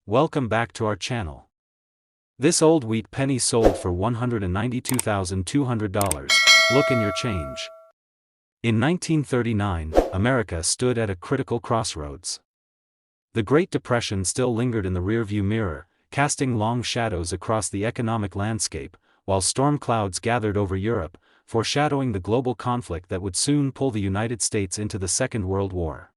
welcome back to our channel. This old wheat penny sold for $192,200. Look in your change. In 1939, America stood at a critical crossroads. The Great Depression still lingered in the rearview mirror, casting long shadows across the economic landscape, while storm clouds gathered over Europe, foreshadowing the global conflict that would soon pull the United States into the Second World War.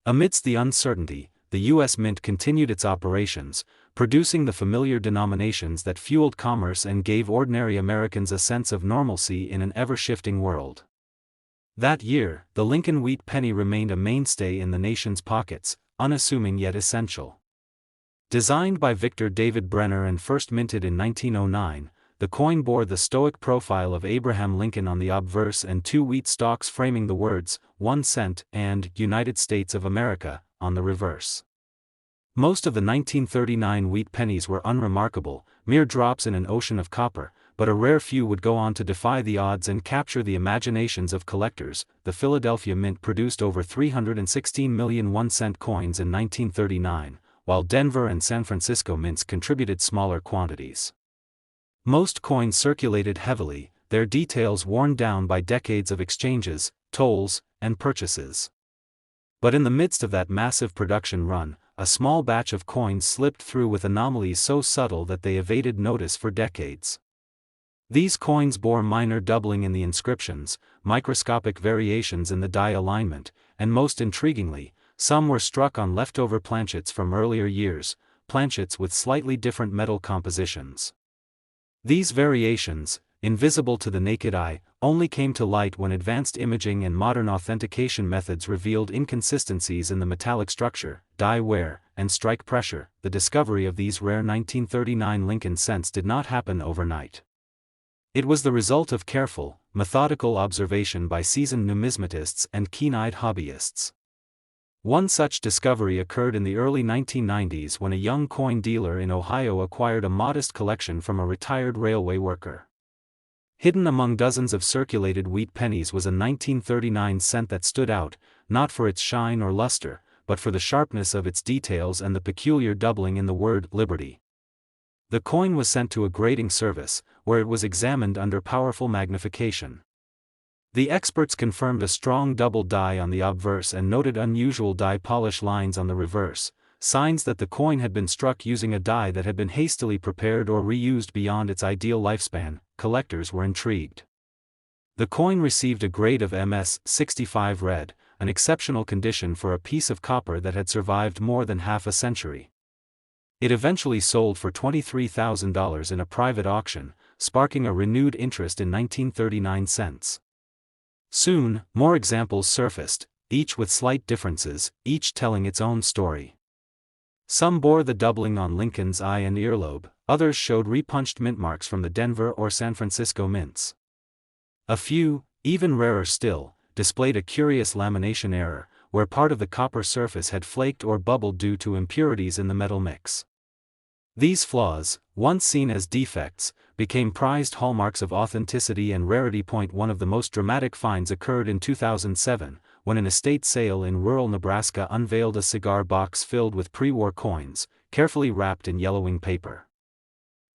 Amidst the uncertainty, the U.S. Mint continued its operations, producing the familiar denominations that fueled commerce and gave ordinary Americans a sense of normalcy in an ever-shifting world. That year, the Lincoln wheat penny remained a mainstay in the nation's pockets, unassuming yet essential. Designed by Victor David Brenner and first minted in 1909, the coin bore the stoic profile of Abraham Lincoln on the obverse and two wheat stalks framing the words, 1 cent and United States of America, on the reverse. Most of the 1939 wheat pennies were unremarkable, mere drops in an ocean of copper, but a rare few would go on to defy the odds and capture the imaginations of collectors. The Philadelphia Mint produced over 316 million 1-cent coins in 1939, while Denver and San Francisco mints contributed smaller quantities. Most coins circulated heavily, their details worn down by decades of exchanges, tolls, and purchases. But in the midst of that massive production run, a small batch of coins slipped through with anomalies so subtle that they evaded notice for decades. These coins bore minor doubling in the inscriptions, microscopic variations in the die alignment, and most intriguingly, some were struck on leftover planchets from earlier years, planchets with slightly different metal compositions. These variations, invisible to the naked eye, only came to light when advanced imaging and modern authentication methods revealed inconsistencies in the metallic structure, die wear, and strike pressure. The discovery of these rare 1939 Lincoln cents did not happen overnight. It was the result of careful, methodical observation by seasoned numismatists and keen-eyed hobbyists. One such discovery occurred in the early 1990s when a young coin dealer in Ohio acquired a modest collection from a retired railway worker. Hidden among dozens of circulated wheat pennies was a 1939 cent that stood out, not for its shine or luster, but for the sharpness of its details and the peculiar doubling in the word liberty. The coin was sent to a grading service, where it was examined under powerful magnification. The experts confirmed a strong double die on the obverse and noted unusual die polish lines on the reverse, signs that the coin had been struck using a die that had been hastily prepared or reused beyond its ideal lifespan. Collectors were intrigued. The coin received a grade of MS 65 red, an exceptional condition for a piece of copper that had survived more than half a century. It eventually sold for $23,000 in a private auction, sparking a renewed interest in 1939 cents. Soon, more examples surfaced, each with slight differences, each telling its own story. Some bore the doubling on Lincoln's eye and earlobe, others showed repunched mint marks from the Denver or San Francisco mints. A few, even rarer still, displayed a curious lamination error, where part of the copper surface had flaked or bubbled due to impurities in the metal mix. These flaws, once seen as defects, became prized hallmarks of authenticity and rarity. One of the most dramatic finds occurred in 2007, when an estate sale in rural Nebraska unveiled a cigar box filled with pre-war coins, carefully wrapped in yellowing paper.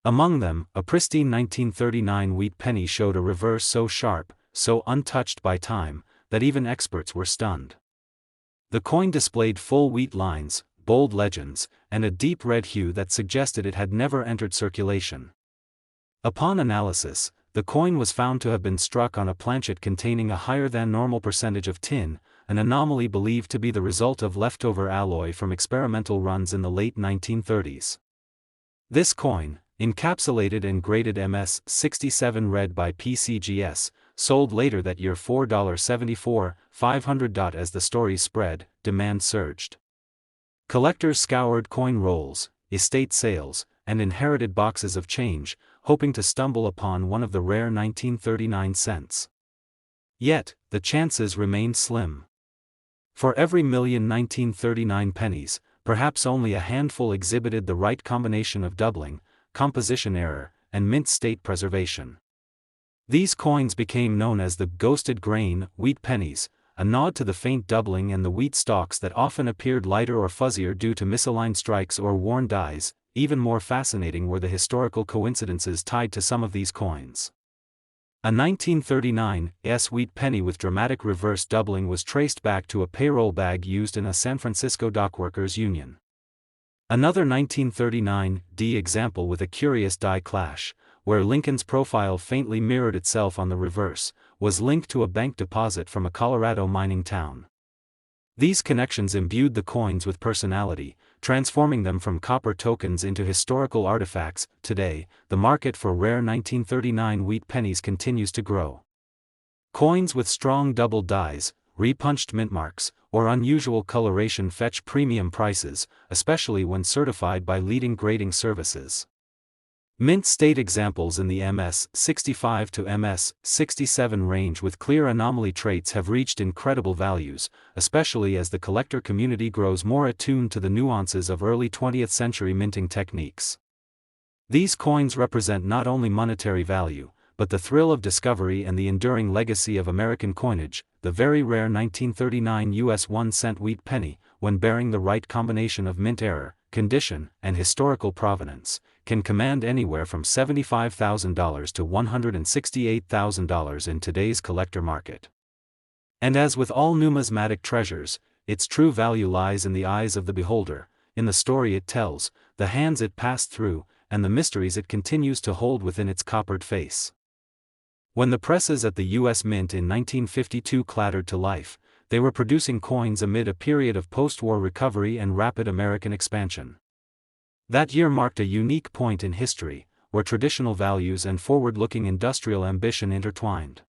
Among them, a pristine 1939 wheat penny showed a reverse so sharp, so untouched by time, that even experts were stunned. The coin displayed full wheat lines, bold legends, and a deep red hue that suggested it had never entered circulation. Upon analysis, the coin was found to have been struck on a planchet containing a higher than normal percentage of tin, an anomaly believed to be the result of leftover alloy from experimental runs in the late 1930s. This coin, encapsulated and graded MS 67 red by PCGS, sold later that year $4.74, As the stories spread, demand surged. Collectors scoured coin rolls, estate sales, and inherited boxes of change, hoping to stumble upon one of the rare 1939 cents. Yet, the chances remained slim. For every million 1939 pennies, perhaps only a handful exhibited the right combination of doubling, composition error, and mint state preservation. These coins became known as the ghosted grain wheat pennies, a nod to the faint doubling and the wheat stalks that often appeared lighter or fuzzier due to misaligned strikes or worn dies. Even more fascinating were the historical coincidences tied to some of these coins. A 1939 wheat penny with dramatic reverse doubling was traced back to a payroll bag used in a San Francisco dockworkers union. Another 1939 example with a curious die clash, where Lincoln's profile faintly mirrored itself on the reverse, was linked to a bank deposit from a Colorado mining town. These connections imbued the coins with personality, transforming them from copper tokens into historical artifacts. Today, the market for rare 1939 wheat pennies continues to grow. Coins with strong double dies, repunched mint marks, or unusual coloration fetch premium prices, especially when certified by leading grading services. Mint state examples in the MS65 to MS67 range with clear anomaly traits have reached incredible values, especially as the collector community grows more attuned to the nuances of early 20th century minting techniques. These coins represent not only monetary value, but the thrill of discovery and the enduring legacy of American coinage. The very rare 1939 US 1-cent wheat penny, when bearing the right combination of mint error, condition, and historical provenance, can command anywhere from $75,000 to $168,000 in today's collector market. And as with all numismatic treasures, its true value lies in the eyes of the beholder, in the story it tells, the hands it passed through, and the mysteries it continues to hold within its coppered face. When the presses at the U.S. Mint in 1952 clattered to life, they were producing coins amid a period of post-war recovery and rapid American expansion. That year marked a unique point in history, where traditional values and forward-looking industrial ambition intertwined.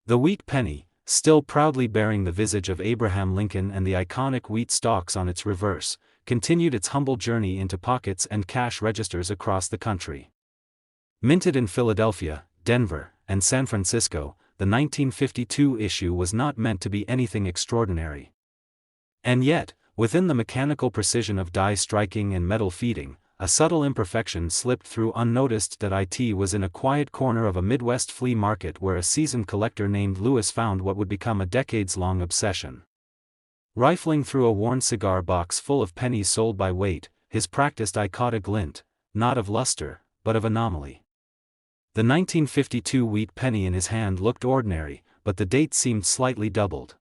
The wheat penny, still proudly bearing the visage of Abraham Lincoln and the iconic wheat stalks on its reverse, continued its humble journey into pockets and cash registers across the country. Minted in Philadelphia, Denver, and San Francisco, the 1952 issue was not meant to be anything extraordinary. And yet, within the mechanical precision of die striking and metal feeding, a subtle imperfection slipped through unnoticed. That it was in a quiet corner of a Midwest flea market where a seasoned collector named Lewis found what would become a decades-long obsession. Rifling through a worn cigar box full of pennies sold by weight, his practiced eye caught a glint, not of luster, but of anomaly. The 1952 wheat penny in his hand looked ordinary, but the date seemed slightly doubled.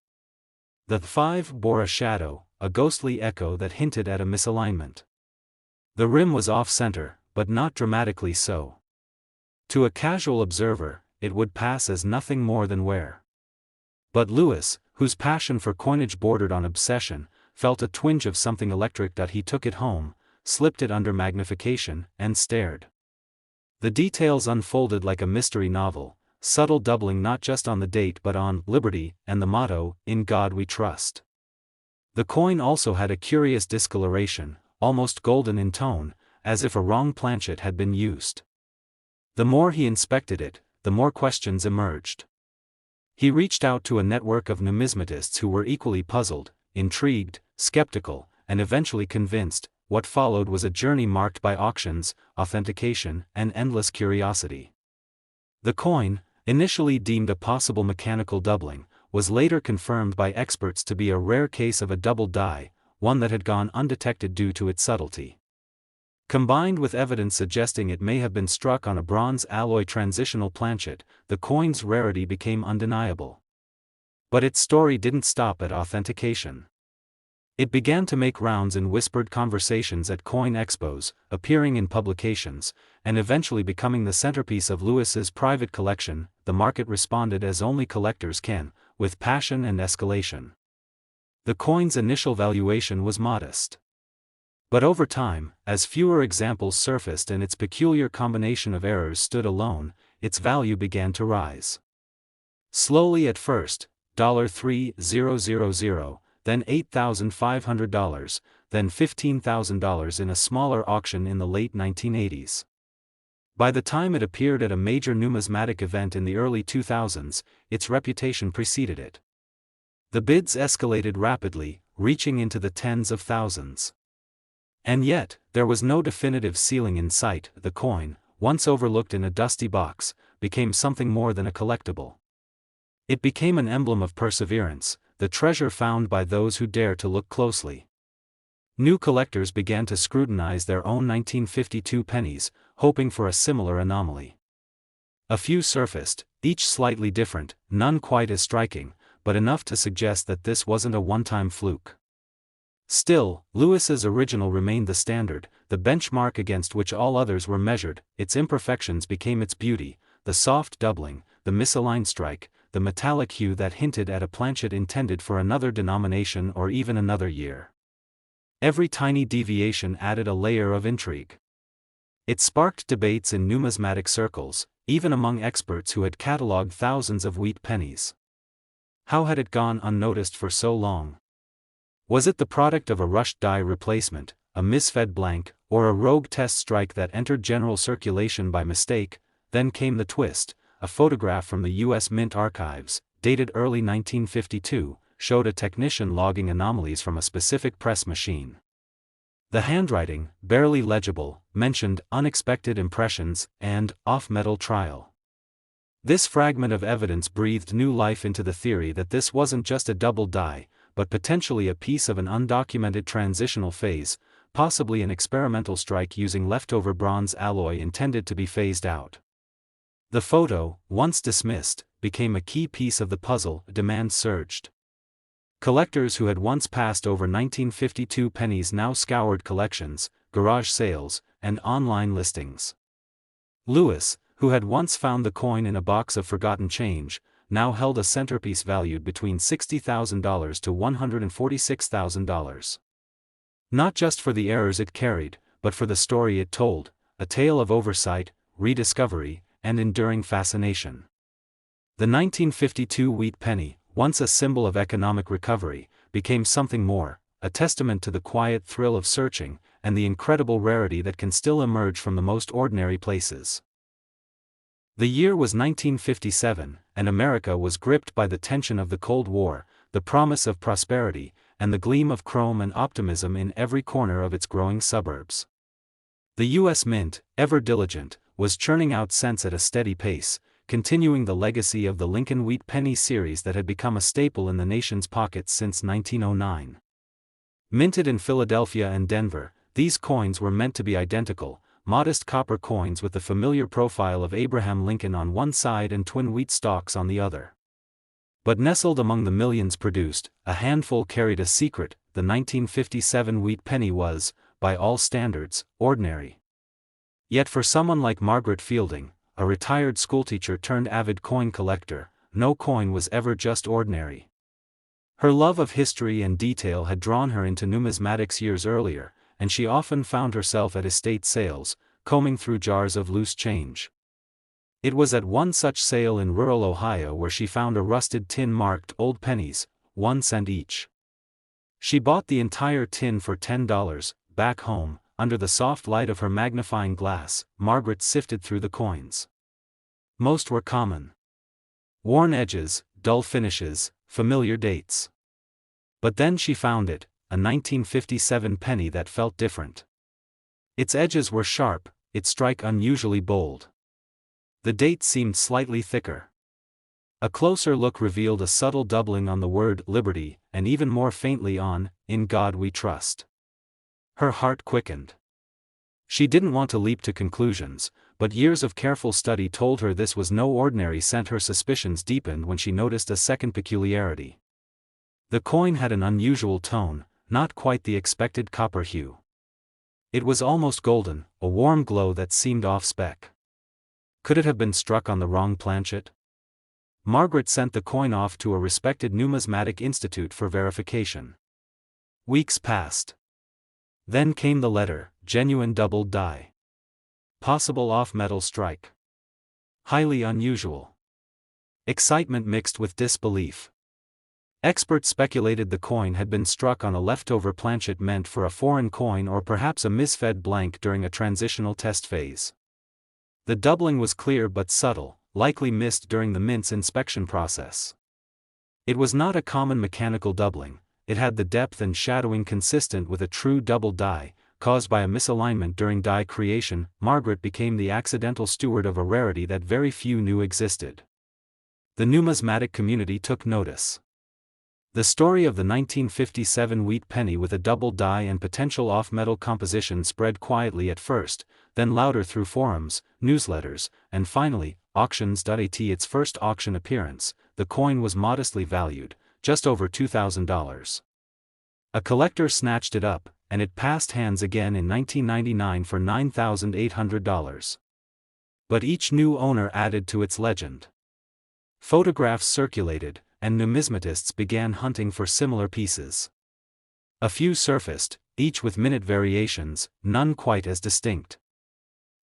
The 5 bore a shadow, a ghostly echo that hinted at a misalignment. The rim was off-center, but not dramatically so. To a casual observer, it would pass as nothing more than wear. But Lewis, whose passion for coinage bordered on obsession, felt a twinge of something electric. He took it home, slipped it under magnification, and stared. The details unfolded like a mystery novel, subtle doubling not just on the date but on liberty and the motto, "In God We Trust." The coin also had a curious discoloration, almost golden in tone, as if a wrong planchet had been used. The more he inspected it, the more questions emerged. He reached out to a network of numismatists who were equally puzzled, intrigued, skeptical, and eventually convinced. What followed was a journey marked by auctions, authentication, and endless curiosity. The coin, initially deemed a possible mechanical doubling, was later confirmed by experts to be a rare case of a double die, one that had gone undetected due to its subtlety. Combined with evidence suggesting it may have been struck on a bronze alloy transitional planchet, the coin's rarity became undeniable. But its story didn't stop at authentication. It began to make rounds in whispered conversations at coin expos, appearing in publications, and eventually becoming the centerpiece of Lewis's private collection. The market responded as only collectors can, with passion and escalation. The coin's initial valuation was modest. But over time, as fewer examples surfaced and its peculiar combination of errors stood alone, its value began to rise. Slowly at first, $3,000, then $8,500, then $15,000 in a smaller auction in the late 1980s. By the time it appeared at a major numismatic event in the early 2000s, its reputation preceded it. The bids escalated rapidly, reaching into the tens of thousands. And yet, there was no definitive ceiling in sight. The coin, once overlooked in a dusty box, became something more than a collectible. It became an emblem of perseverance, the treasure found by those who dare to look closely. New collectors began to scrutinize their own 1952 pennies, hoping for a similar anomaly. A few surfaced, each slightly different, none quite as striking, but enough to suggest that this wasn't a one-time fluke. Still, Lewis's original remained the standard, the benchmark against which all others were measured. Its imperfections became its beauty, the soft doubling, the misaligned strike, the metallic hue that hinted at a planchet intended for another denomination or even another year. Every tiny deviation added a layer of intrigue. It sparked debates in numismatic circles, even among experts who had catalogued thousands of wheat pennies. How had it gone unnoticed for so long? Was it the product of a rushed die replacement, a misfed blank, or a rogue test strike that entered general circulation by mistake? Then came the twist. A photograph from the U.S. Mint archives, dated early 1952, showed a technician logging anomalies from a specific press machine. The handwriting, barely legible, mentioned unexpected impressions and off-metal trial. This fragment of evidence breathed new life into the theory that this wasn't just a double die, but potentially a piece of an undocumented transitional phase, possibly an experimental strike using leftover bronze alloy intended to be phased out. The photo, once dismissed, became a key piece of the puzzle. Demand surged. Collectors who had once passed over 1952 pennies now scoured collections, garage sales, and online listings. Lewis, who had once found the coin in a box of forgotten change, now held a centerpiece valued between $60,000 to $146,000. Not just for the errors it carried, but for the story it told, a tale of oversight, rediscovery, and enduring fascination. The 1952 wheat penny, once a symbol of economic recovery, became something more, a testament to the quiet thrill of searching, and the incredible rarity that can still emerge from the most ordinary places. The year was 1957, and America was gripped by the tension of the Cold War, the promise of prosperity, and the gleam of chrome and optimism in every corner of its growing suburbs. The U.S. Mint, ever diligent, was churning out cents at a steady pace, continuing the legacy of the Lincoln Wheat Penny series that had become a staple in the nation's pockets since 1909. Minted in Philadelphia and Denver, these coins were meant to be identical, modest copper coins with the familiar profile of Abraham Lincoln on one side and twin wheat stalks on the other. But nestled among the millions produced, a handful carried a secret. The 1957 wheat penny was, by all standards, ordinary. Yet for someone like Margaret Fielding, a retired schoolteacher turned avid coin collector, no coin was ever just ordinary. Her love of history and detail had drawn her into numismatics years earlier, and she often found herself at estate sales, combing through jars of loose change. It was at one such sale in rural Ohio where she found a rusted tin marked old pennies, 1 cent each. She bought the entire tin for $10. Back home, under the soft light of her magnifying glass, Margaret sifted through the coins. Most were common. Worn edges, dull finishes, familiar dates. But then she found it, a 1957 penny that felt different. Its edges were sharp, its strike unusually bold. The date seemed slightly thicker. A closer look revealed a subtle doubling on the word liberty, and even more faintly on, in God we trust. Her heart quickened. She didn't want to leap to conclusions, but years of careful study told her this was no ordinary cent. Her suspicions deepened when she noticed a second peculiarity. The coin had an unusual tone, not quite the expected copper hue. It was almost golden, a warm glow that seemed off-spec. Could it have been struck on the wrong planchet? Margaret sent the coin off to a respected numismatic institute for verification. Weeks passed. Then came the letter, genuine double die. Possible off-metal strike. Highly unusual. Excitement mixed with disbelief. Experts speculated the coin had been struck on a leftover planchet meant for a foreign coin or perhaps a misfed blank during a transitional test phase. The doubling was clear but subtle, likely missed during the mint's inspection process. It was not a common mechanical doubling. It had the depth and shadowing consistent with a true double die, caused by a misalignment during die creation. Margaret became the accidental steward of a rarity that very few knew existed. The numismatic community took notice. The story of the 1957 wheat penny with a double die and potential off-metal composition spread quietly at first, then louder through forums, newsletters, and finally, auctions.at. Its first auction appearance, the coin was modestly valued, just over $2,000. A collector snatched it up, and it passed hands again in 1999 for $9,800. But each new owner added to its legend. Photographs circulated, and numismatists began hunting for similar pieces. A few surfaced, each with minute variations, none quite as distinct.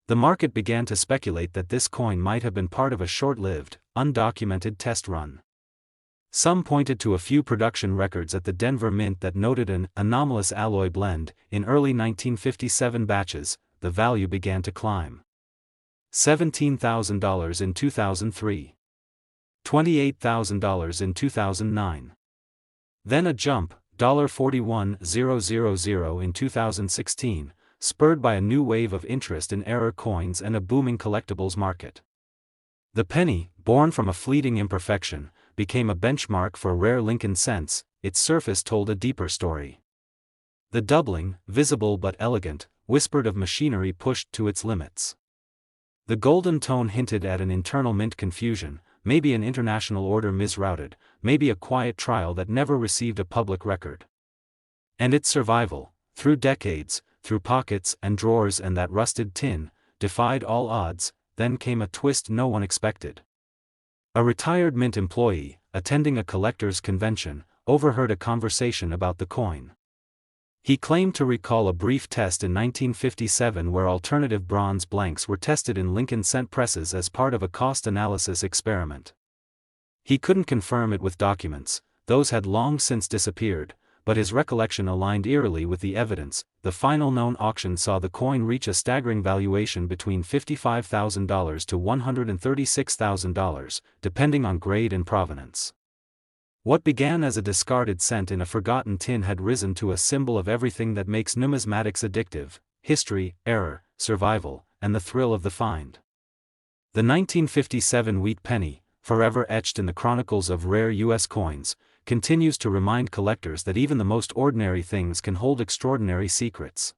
The market began to speculate that this coin might have been part of a short-lived, undocumented test run. Some pointed to a few production records at the Denver Mint that noted an anomalous alloy blend. In early 1957 batches, the value began to climb. $17,000 in 2003. $28,000 in 2009. Then a jump, $41,000 in 2016, spurred by a new wave of interest in error coins and a booming collectibles market. The penny, born from a fleeting imperfection, became a benchmark for rare Lincoln cents. Its surface told a deeper story. The doubling, visible but elegant, whispered of machinery pushed to its limits. The golden tone hinted at an internal mint confusion, maybe an international order misrouted, maybe a quiet trial that never received a public record. And its survival, through decades, through pockets and drawers and that rusted tin, defied all odds. Then came a twist no one expected. A retired mint employee, attending a collector's convention, overheard a conversation about the coin. He claimed to recall a brief test in 1957 where alternative bronze blanks were tested in Lincoln cent presses as part of a cost analysis experiment. He couldn't confirm it with documents, those had long since disappeared, but his recollection aligned eerily with the evidence. The final known auction saw the coin reach a staggering valuation between $55,000 to $136,000, depending on grade and provenance. What began as a discarded cent in a forgotten tin had risen to a symbol of everything that makes numismatics addictive: history, error, survival, and the thrill of the find. The 1957 wheat penny, forever etched in the chronicles of rare U.S. coins, continues to remind collectors that even the most ordinary things can hold extraordinary secrets.